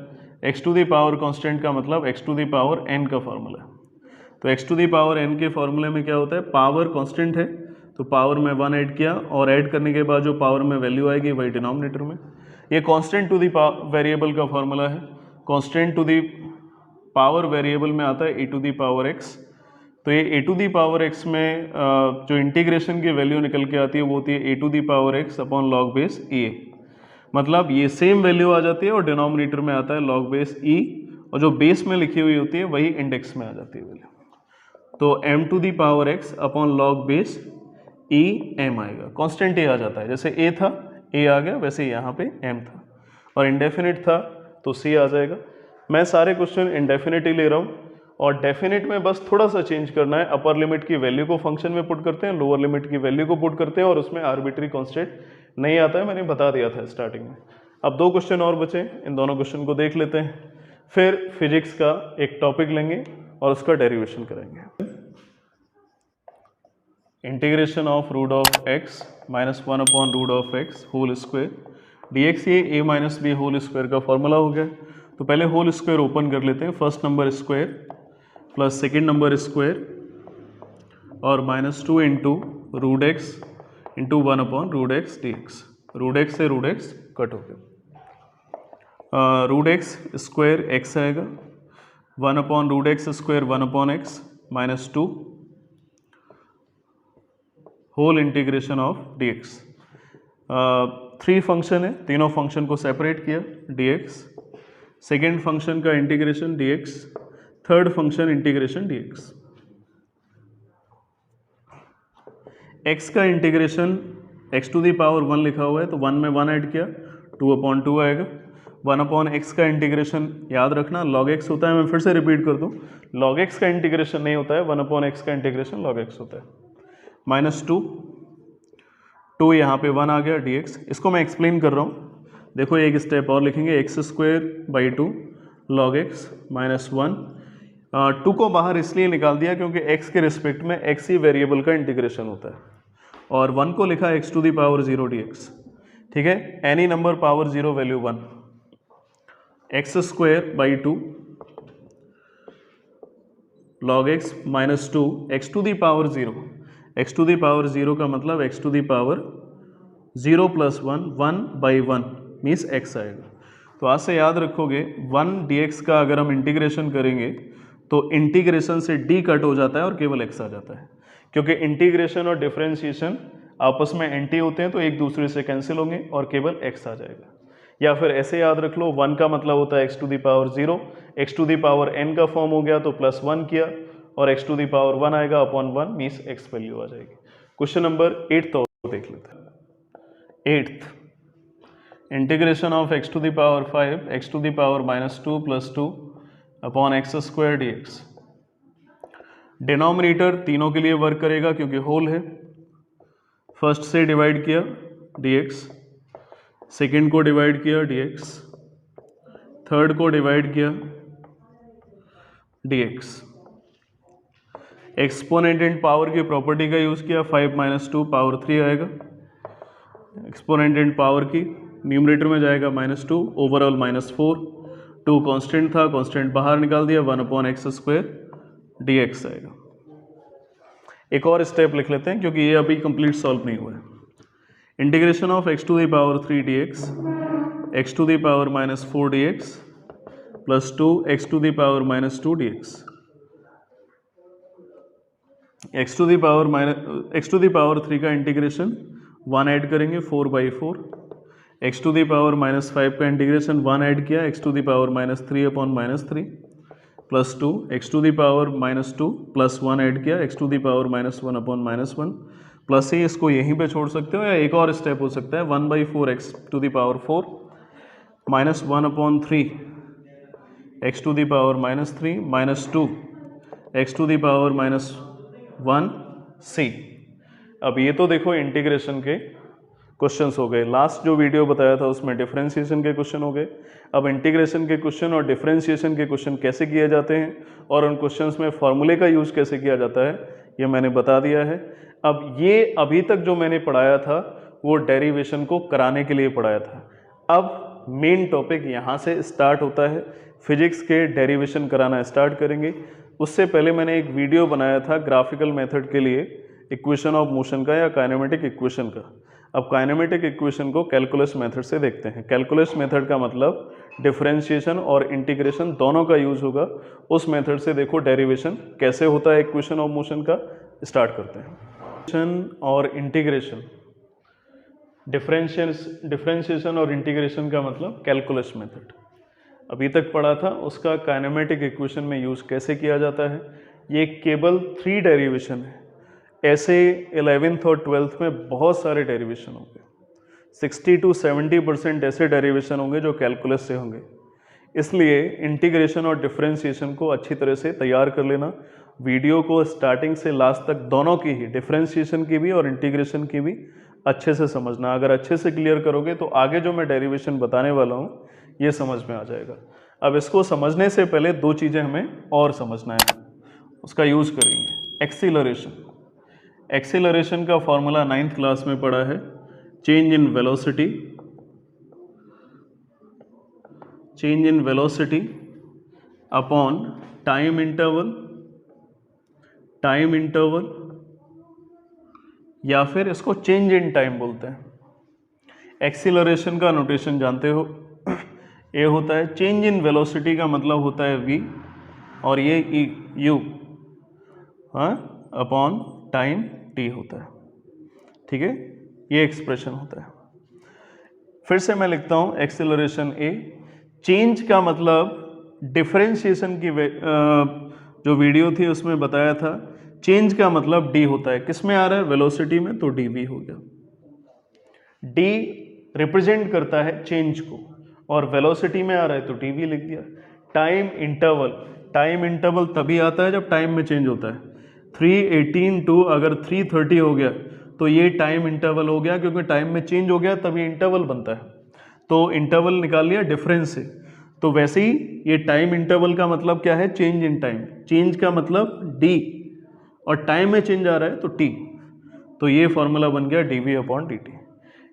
x to the power constant का मतलब x to the power n का फॉर्मूला है। तो x to the power n के फॉर्मूले में क्या होता है, पावर कांस्टेंट है तो पावर में 1 ऐड किया, और ऐड करने के बाद जो पावर में वैल्यू आएगी वही डिनोमिनेटर में। ये कांस्टेंट टू दी वेरिएबल का फॉर्मूला है। Constant to the power variable में आता है e to the power x, तो ये e to the power x में जो इंटीग्रेशन की वैल्यू निकल के आती है वो होती है e to the power x upon log base e। मतलब ये सेम वैल्यू आ जाती है और डिनोमिनेटर में आता है लॉग बेस e, और जो बेस में लिखी हुई होती है वही इंडेक्स में आ जाती है वैल्यू। तो m to the power x upon log base e m आएगा, कांस्टेंट a आ जाता है। जैसे a था, a आ गया, वैसे यहाँ पे m था, और इंडेफिनिट था तो c आ जाएगा। मैं सारे क्वेश्चन इंडेफिनिट ही ले रहा हूँ, और डेफिनिट में बस थोड़ा सा चेंज करना है। अपर लिमिट की वैल्यू को फंक्शन में पुट करते हैं, लोअर लिमिट की वैल्यू को पुट करते हैं, और उसमें आर्बिट्री कांस्टेंट नहीं आता है, मैंने बता दिया था स्टार्टिंग में। अब 2 क्वेश्चन और बचे, इन दोनों क्वेश्चन को देख लेते हैं, फिर फिजिक्स का एक टॉपिक लेंगे और उसका डेरिवेशन करेंगे। Integration of root of x minus 1 upon root of x whole square dx, ये a minus b whole square का फॉर्मूला हो गया। तो पहले होल स्क्वायर ओपन कर लेते हैं। First number square plus second number square और -2 into root x into 1 upon root x d x. Root x से रूट एक्स कट हो गया। रूट एक्स स्क्वायर एक्स आएगा, 1 upon root x square 1 upon x -2 whole integration of d x. 3 function है, तीनों function को separate किया, d x, second function का integration d x, third function integration d x. X का integration x to the power 1 लिखा हुआ है, तो 1 में 1 ऐड किया, 2 अपॉन 2 आएगा। 1 अपॉन एक्स का इंटीग्रेशन याद रखना लॉग एक्स होता है। मैं फिर से रिपीट कर दूं, लॉग एक्स का इंटीग्रेशन नहीं होता है, 1 अपॉन एक्स का इंटीग्रेशन लॉग एक्स होता है। -2 यहाँ पे 1 आ गया डी एक्स। इसको मैं एक्सप्लेन कर रहा हूँ, देखो एक स्टेप और लिखेंगे, x square by 2 log x -1। 2 को बाहर इसलिए निकाल दिया क्योंकि x के रिस्पेक्ट में x ही वेरिएबल का इंटीग्रेशन होता है, और 1 को लिखा x to the power 0 dx। ठीक है, any number power 0 value 1, x square by 2 log x minus 2 x to the power 0, x to the power 0 का मतलब x to the power 0 plus 1, 1/1 means x आएगा। तो आज से याद रखोगे 1 dx का अगर हम इंटीग्रेशन करेंगे तो इंटीग्रेशन से d कट हो जाता है और केवल x आ जाता है, क्योंकि इंटीग्रेशन और डिफरेंशिएशन आपस में एंटी होते हैं तो एक दूसरे से कैंसिल होंगे और केवल x आ जाएगा। या फिर ऐसे याद रख लो 1 का मतलब होता है x to the power 0, x to the power n का फॉर्म हो गया तो प्लस 1 किया और x टू दी पावर 1 आएगा अपॉन 1 मीन्स x वैल्यू आ जाएगी। क्वेश्चन नंबर 8 तो देख लेते हैं। 8th integration of x to the power 5 x to the power minus 2 plus 2 upon x square d x. Denominator तीनों के लिए वर्क करेगा क्योंकि होल है। फर्स्ट से डिवाइड किया dx, सेकेंड को डिवाइड किया dx, थर्ड को डिवाइड किया dx। एक्सपोनेंट पावर की प्रॉपर्टी का यूज़ किया, 5 माइनस 2 पावर 3 आएगा। एक्सपोनेंट पावर की न्यूमरेटर में जाएगा -2, ओवरऑल -4, 2 कांस्टेंट था, कांस्टेंट बाहर निकाल दिया, 1 अपॉन एक्स स्क्वायर dx आएगा। एक और स्टेप लिख लेते हैं क्योंकि ये अभी कंप्लीट सॉल्व नहीं हुआ है। Integration of x to the power 3 dx, x to the power -4 dx plus 2 x to the power -2 dx। x to the power 3 का इंटीग्रेशन 1 ऐड करेंगे 4/4, x टू द पावर -5 का इंटीग्रेशन 1 ऐड किया x to the power -3 upon -3 plus 2 x to the power -2 plus 1 add किया x to the power -1 upon -1 plus ही इसको यहीं पे छोड़ सकते हो या एक और स्टेप हो सकता है 1/4 x टू द पावर 4 -1 अपॉन 3 x to the power -3 -2 x to the power -1 c। अब ये तो देखो इंटीग्रेशन के क्वेश्चंस हो गए। लास्ट जो वीडियो बताया था उसमें डिफरेंशिएशन के क्वेश्चन हो गए। अब इंटीग्रेशन के क्वेश्चन और डिफरेंशिएशन के क्वेश्चन कैसे किए जाते हैं और उन क्वेश्चंस में फॉर्मूले का यूज़ कैसे किया जाता है ये मैंने बता दिया है। अब ये अभी तक जो मैंने पढ़ाया था वो डेरिवेशन को कराने के लिए पढ़ाया था। अब मेन टॉपिक यहाँ से स्टार्ट होता है, फिजिक्स के डेरिवेशन कराना स्टार्ट करेंगे। उससे पहले मैंने एक वीडियो बनाया था ग्राफिकल मेथड के लिए, इक्वेशन ऑफ मोशन का या काइनेमेटिक इक्वेशन का। अब काइनेमेटिक इक्वेशन को कैलकुलस मेथड से देखते हैं। कैलकुलस मेथड का मतलब डिफरेंशिएशन और इंटीग्रेशन दोनों का यूज होगा। उस मेथड से देखो डेरिवेशन कैसे होता है इक्वेशन ऑफ मोशन का। स्टार्ट करते हैं। और इंटीग्रेशन, डिफरेंशिएशन और इंटीग्रेशन का मतलब कैलकुलस मेथड अभी तक पढ़ा था, उसका काइनेमेटिक इक्वेशन में यूज कैसे किया जाता है। ये केवल 3 डेरिवेशन है। ऐसे 11th और 12th में बहुत सारे डेरिवेशन होंगे, 60 to 70% ऐसे डेरिवेशन होंगे जो कैलकुलस से होंगे। इसलिए इंटीग्रेशन और डिफरेंशिएशन को अच्छी तरह से तैयार कर लेना। वीडियो को स्टार्टिंग से लास्ट तक दोनों की ही, डिफरेंशिएशन की भी और इंटीग्रेशन की भी अच्छे से समझना। अगर अच्छे से क्लियर करोगे तो आगे जो मैं डेरिवेशन बताने वाला हूँ ये समझ में आ जाएगा। अब इसको समझने से पहले 2 चीज़ें हमें और समझना है, उसका यूज़ करेंगे। एक्सीलरेशन। एक्सीलरेशन का फॉर्मूला 9th क्लास में पढ़ा है, change in velocity upon time interval या फिर इसको चेंज इन टाइम बोलते हैं। एक्सीलरेशन का नोटेशन जानते हो, ये होता है चेंज इन वेलोसिटी का मतलब होता है v और ये u अपॉन टाइम t होता है। ठीक है, ये एक्सप्रेशन होता है। फिर से मैं लिखता हूं एक्सीलरेशन a। चेंज का मतलब डिफरेंशिएशन की जो वीडियो थी उसमें बताया था, चेंज का मतलब d होता है। किस में आ रहा है? वेलोसिटी में, तो dv हो गया। d रिप्रेजेंट करता है चेंज को और वेलोसिटी में आ रहा है तो dv लिख दिया। टाइम इंटरवल तभी आता है जब टाइम में चेंज होता है। 318 टू अगर 330 हो गया तो ये टाइम इंटरवल हो गया, क्योंकि टाइम में चेंज हो गया तभी इंटरवल बनता है। तो इंटरवल निकाल लिया डिफरेंस से। तो वैसे ही ये टाइम इंटरवल का मतलब क्या है? Change in time. चेंज का मतलब d और टाइम में चेंज आ रहा है तो t। तो ये फॉर्मूला बन गया dv अपॉन dt।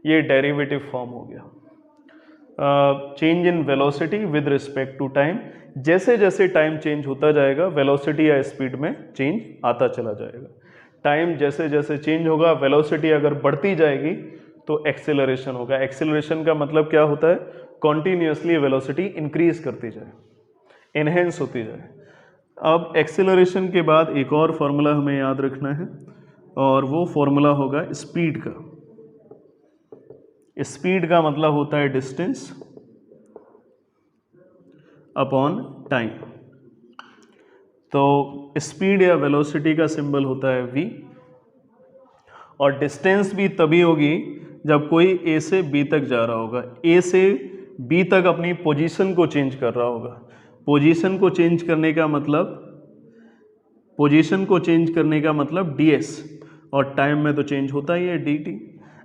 ये डेरिवेटिव फॉर्म हो गया। Change in velocity with respect to time, जैसे जैसे टाइम चेंज होता जाएगा वेलोसिटी या स्पीड में चेंज आता चला जाएगा। टाइम जैसे जैसे चेंज होगा, वेलोसिटी अगर बढ़ती जाएगी तो एक्सेलरेशन होगा। एक्सेलरेशन का मतलब क्या होता है? कॉन्टिन्यूसली वेलोसिटी इंक्रीज करती जाए, एनहेंस होती जाए। अब एक्सेलरेशन के बाद एक और फॉर्मूला हमें याद रखना है, और वो फॉर्मूला होगा स्पीड का। स्पीड का मतलब होता है डिस्टेंस अपॉन टाइम। तो स्पीड या वेलोसिटी का सिंबल होता है v, और डिस्टेंस भी तभी होगी जब कोई a से b तक जा रहा होगा, a से b तक अपनी पोजीशन को चेंज कर रहा होगा। पोजीशन को चेंज करने का मतलब ds, और टाइम में तो चेंज होता ही है dt।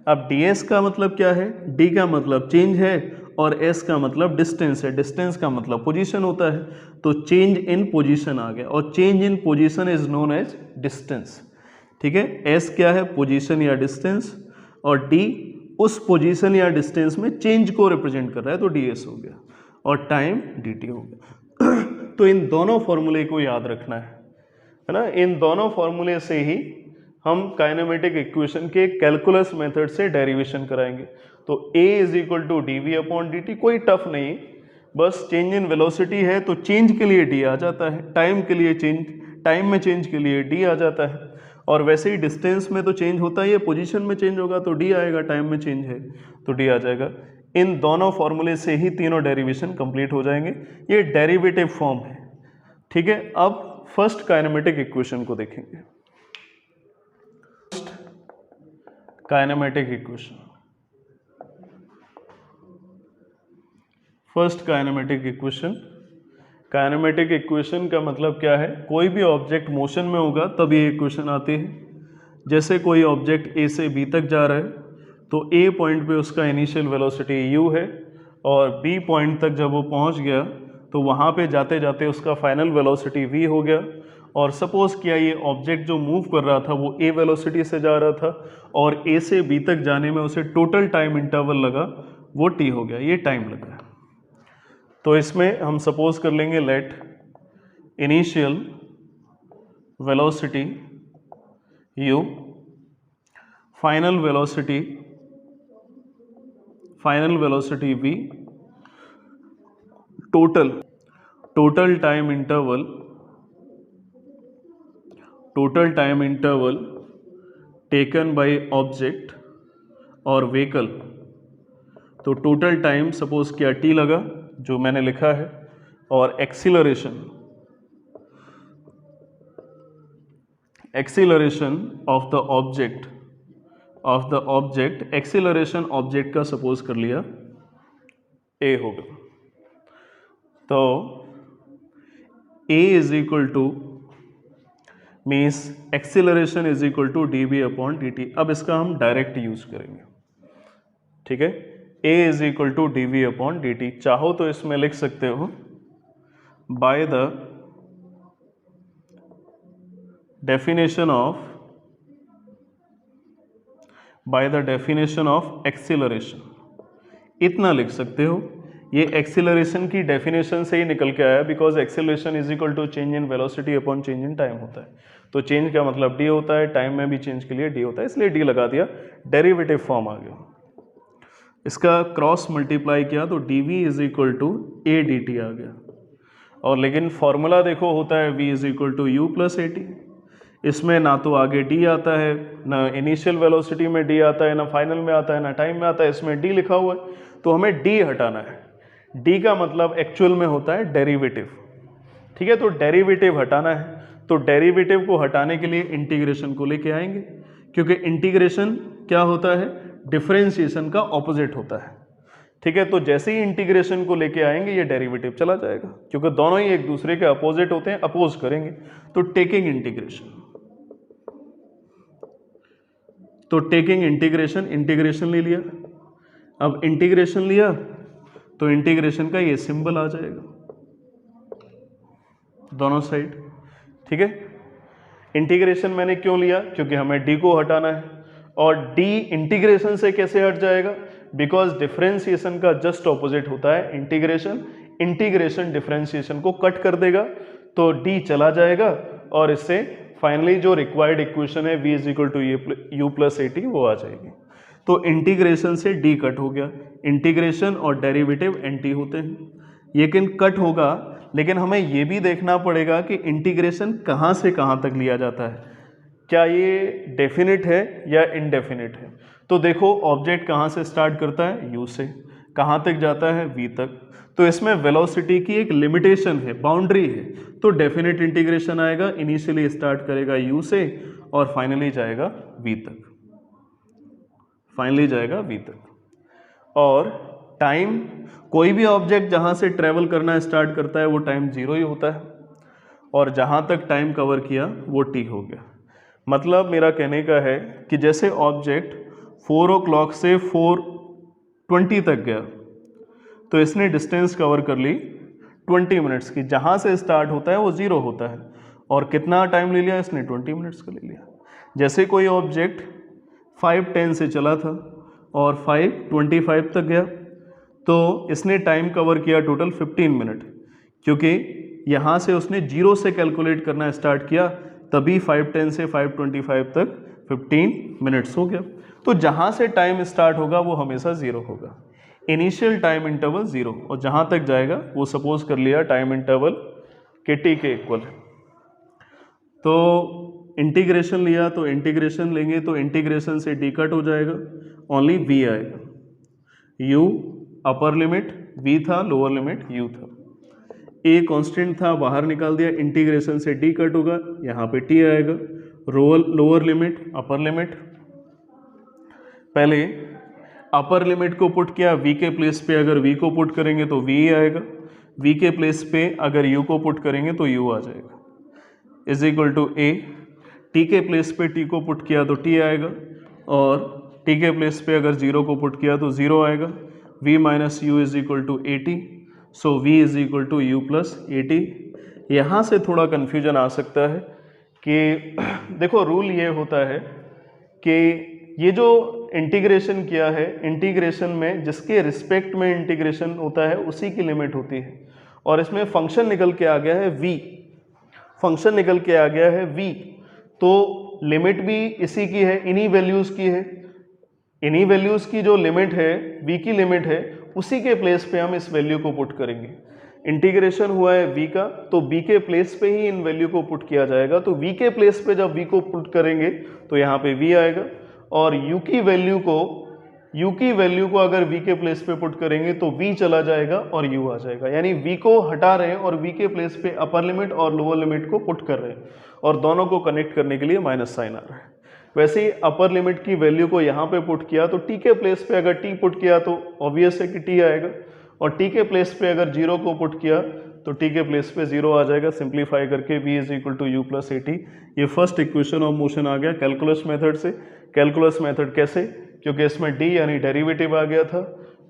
अब ds का मतलब क्या है? d का मतलब चेंज है और s का मतलब डिस्टेंस है। डिस्टेंस का मतलब पोजीशन होता है, तो चेंज इन पोजीशन आ गया, और change in position is known as distance. ठीक है, s क्या है? पोजीशन या डिस्टेंस, और d उस पोजीशन या डिस्टेंस में चेंज को रिप्रेजेंट कर रहा है, तो ds हो गया, और टाइम dt हो गया। तो इन दोनों फॉर्मूले को याद रखना है ना। इन दोनों फॉर्मूले से ही हम काइनेमेटिक इक्वेशन के कैलकुलस मेथड से डेरिवेशन कराएंगे। तो a is equal to dv upon dt, कोई टफ नहीं, बस चेंज इन वेलोसिटी है तो चेंज के लिए d आ जाता है, टाइम में चेंज के लिए d आ जाता है, और वैसे ही डिस्टेंस में तो चेंज होता ही है, पोजीशन में चेंज होगा तो d आएगा, टाइम में चेंज है तो d आ जाएगा। इन दोनों फॉर्मूले से ही तीनों डेरिवेशन कंप्लीट हो जाएंगे। ये डेरिवेटिव फॉर्म है। ठीक है, अब फर्स्ट काइनेमेटिक इक्वेशन को देखेंगे। Kinematic equation, first kinematic equation. Kinematic equation का मतलब क्या है? कोई भी ऑब्जेक्ट मोशन में होगा तब ये इक्वेशन आती है। जैसे कोई ऑब्जेक्ट a से b तक जा रहा है, तो a पॉइंट पे उसका इनिशियल वेलोसिटी u है, और b पॉइंट तक जब वो पहुंच गया तो वहाँ पे जाते जाते उसका फाइनल वेलोसिटी v हो गया। और सपोज किया ये ऑब्जेक्ट जो मूव कर रहा था वो a वेलोसिटी से जा रहा था, और a से b तक जाने में उसे टोटल टाइम इंटरवल लगा वो t हो गया, ये टाइम लगा। तो इसमें हम सपोज कर लेंगे let initial velocity u, final velocity v, total time interval taken by object और व्हीकल। तो टोटल टाइम सपोज किया t लगा, जो मैंने लिखा है, और acceleration of the object, acceleration object का सपोज कर लिया a होगा। तो a is equal to means acceleration is equal to dv upon dt। अब इसका हम डायरेक्ट यूज करेंगे। ठीक है, a is equal to dv upon dt। चाहो तो इसमें लिख सकते हो by the definition of acceleration, इतना लिख सकते हो। ये एक्सीलरेशन की डेफिनेशन से ही निकल के आया, because acceleration is equal to change in velocity upon change in time होता है। तो चेंज का मतलब d होता है, टाइम में भी चेंज के लिए d होता है, इसलिए d लगा दिया, डेरिवेटिव फॉर्म आ गया। इसका क्रॉस मल्टीप्लाई किया तो dv is equal to a dt आ गया। और लेकिन फॉर्मूला देखो होता है v is equal to u plus at। इसमें ना तो आगे d आता है, ना इनिशियल वेलोसिटी में d आता है, ना फाइनल में आता है, ना टाइम में आता है, इसमें d लिखा हुआ है, तो हमें d हटाना है। d का मतलब एक्चुअल में होता है डेरिवेटिव। ठीक है, तो डेरिवेटिव हटाना है, तो डेरिवेटिव को हटाने के लिए इंटीग्रेशन को लेके आएंगे, क्योंकि इंटीग्रेशन क्या होता है? डिफरेंशिएशन का ऑपोजिट होता है। ठीक है, तो जैसे ही इंटीग्रेशन को लेके आएंगे ये डेरिवेटिव चला जाएगा, क्योंकि दोनों ही एक दूसरे के अपोजिट होते हैं, अपोज करेंगे। तो टेकिंग इंटीग्रेशन ले लिया। अब इंटीग्रेशन लिया तो इंटीग्रेशन का ये सिंबल आ जाएगा दोनों साइड। ठीक है, इंटीग्रेशन मैंने क्यों लिया? क्योंकि हमें d को हटाना है, और d इंटीग्रेशन से कैसे हट जाएगा? बिकॉज डिफरेंशिएशन का जस्ट ऑपोजिट होता है इंटीग्रेशन। इंटीग्रेशन डिफरेंशिएशन को कट कर देगा तो d चला जाएगा और इससे फाइनली जो रिक्वायर्ड इक्वेशन है v is equal to u plus a t वो आ जाएगी। तो इंटीग्रेशन से d कट हो गया, इंटीग्रेशन और डेरिवेटिव एंटी होते हैं, लेकिन कट होगा, लेकिन हमें ये भी देखना पड़ेगा कि इंटीग्रेशन कहाँ से कहाँ तक लिया जाता है, क्या ये डेफिनिट है या इनडेफिनिट है। तो देखो ऑब्जेक्ट कहाँ से स्टार्ट करता है, u से, कहाँ तक जाता है v तक, तो इसमें वेलोसिटी की एक लिमिटेशन है, बाउंड्री है, तो डेफिनेट इंटीग्रेशन आएगा, इनिशियली स्टार्ट करेगा u से और फाइनली जाएगा v तक, फाइनली जाएगा v तक। और टाइम, कोई भी ऑब्जेक्ट जहाँ से ट्रेवल करना स्टार्ट करता है वो टाइम 0 ही होता है, और जहाँ तक टाइम कवर किया वो t हो गया। मतलब मेरा कहने का है कि जैसे ऑब्जेक्ट 4 o'clock से 4:20 तक गया तो इसने डिस्टेंस कवर कर ली 20 मिनट्स की, जहाँ से स्टार्ट होता है वो 0 होता है, और कितना टाइम ले लिया इसने, 20 मिनट्स का ले लिया। जैसे कोई ऑब्जेक्ट 5:10 से चला था और 5:25 तक गया तो इसने टाइम कवर किया टोटल 15 मिनट, क्योंकि यहाँ से उसने 0 से कैलकुलेट करना स्टार्ट किया, तभी 5:10 से 5:25 तक 15 मिनट्स हो गया। तो जहाँ से टाइम स्टार्ट होगा वो हमेशा 0 होगा, इनिशियल टाइम इंटरवल 0, और जहाँ तक जाएगा वो सपोज कर लिया टाइम इंटरवल के टी के इक्वल। तो इंटीग्रेशन लिया तो इंटीग्रेशन लेंगे तो इंटीग्रेशन से डी कट हो जाएगा, ओनली v आएगा, u अपर लिमिट v था, लोअर लिमिट u था, a कांस्टेंट था बाहर निकाल दिया, इंटीग्रेशन से d कट होगा, यहाँ पे t आएगा, लोअर लिमिट अपर लिमिट, पहले अपर लिमिट को पुट किया v के प्लेस पे, अगर v को पुट करेंगे तो v आएगा, v के प्लेस पे अगर u को पुट करेंगे तो u आ जाएगा, is equal to a, t के प्लेस पे t को पुट किया तो t आएगा, और t के प्लेस पे अगर 0 को पुट किया तो 0 आएगा, v minus u is equal to a t, so v is equal to u plus a t. यहाँ से थोड़ा कन्फ्यूजन आ सकता है कि देखो रूल ये होता है कि ये जो इंटीग्रेशन किया है, इंटीग्रेशन में जिसके रिस्पेक्ट में इंटीग्रेशन होता है उसी की लिमिट होती है, और इसमें फंक्शन निकल के आ गया है v, फंक्शन निकल के आ गया है v, तो लिमिट भी इसी की है, इन्हीं वैल्यूज़ की है, इन्हीं वैल्यूज़ की जो लिमिट है, v की लिमिट है, उसी के प्लेस पे हम इस वैल्यू को पुट करेंगे। इंटीग्रेशन हुआ है v का, तो v के प्लेस पे ही इन वैल्यू को पुट किया जाएगा, तो v के प्लेस पे जब v को पुट करेंगे तो यहाँ पे v आएगा, और u की वैल्यू को अगर v के प्लेस पे पुट करेंगे तो v चला जाएगा और u आ जाएगा, यानी v को हटा रहे हैं और v के प्लेस पे अपर लिमिट और लोअर लिमिट को पुट कर रहे हैं, और दोनों को कनेक्ट करने के लिए माइनस साइन आ रहा है। वैसे ही अपर लिमिट की वैल्यू को यहाँ पे पुट किया तो t के प्लेस पे अगर t पुट किया तो ऑब्वियस है कि t आएगा, और t के प्लेस पे अगर 0 को पुट किया तो t के प्लेस पे 0 आ जाएगा, सिंप्लीफाई करके v is equal to u plus a t. ये फर्स्ट इक्वेशन ऑफ मोशन आ गया कैलकुलस मेथड से। कैलकुलस मेथड कैसे, क्योंकि इसमें d यानी डेरिवेटिव आ गया था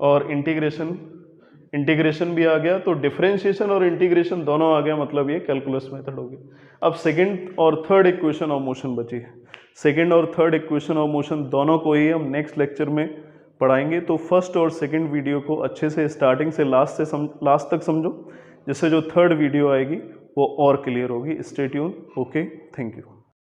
और इंटीग्रेशन भी आ गया, तो डिफरेंशिएशन और इंटीग्रेशन दोनों आ गया, मतलब ये कैलकुलस मेथड हो गया। अब सेकंड और थर्ड इक्वेशन ऑफ मोशन बची है, सेकंड और थर्ड इक्वेशन ऑफ मोशन दोनों को ही हम नेक्स्ट लेक्चर में पढ़ाएंगे। तो फर्स्ट और सेकंड वीडियो को अच्छे से स्टार्टिंग से लास्ट तक समझो, जिससे जो थर्ड वीडियो आएगी वो और क्लियर होगी। Stay tune. Okay, thank you.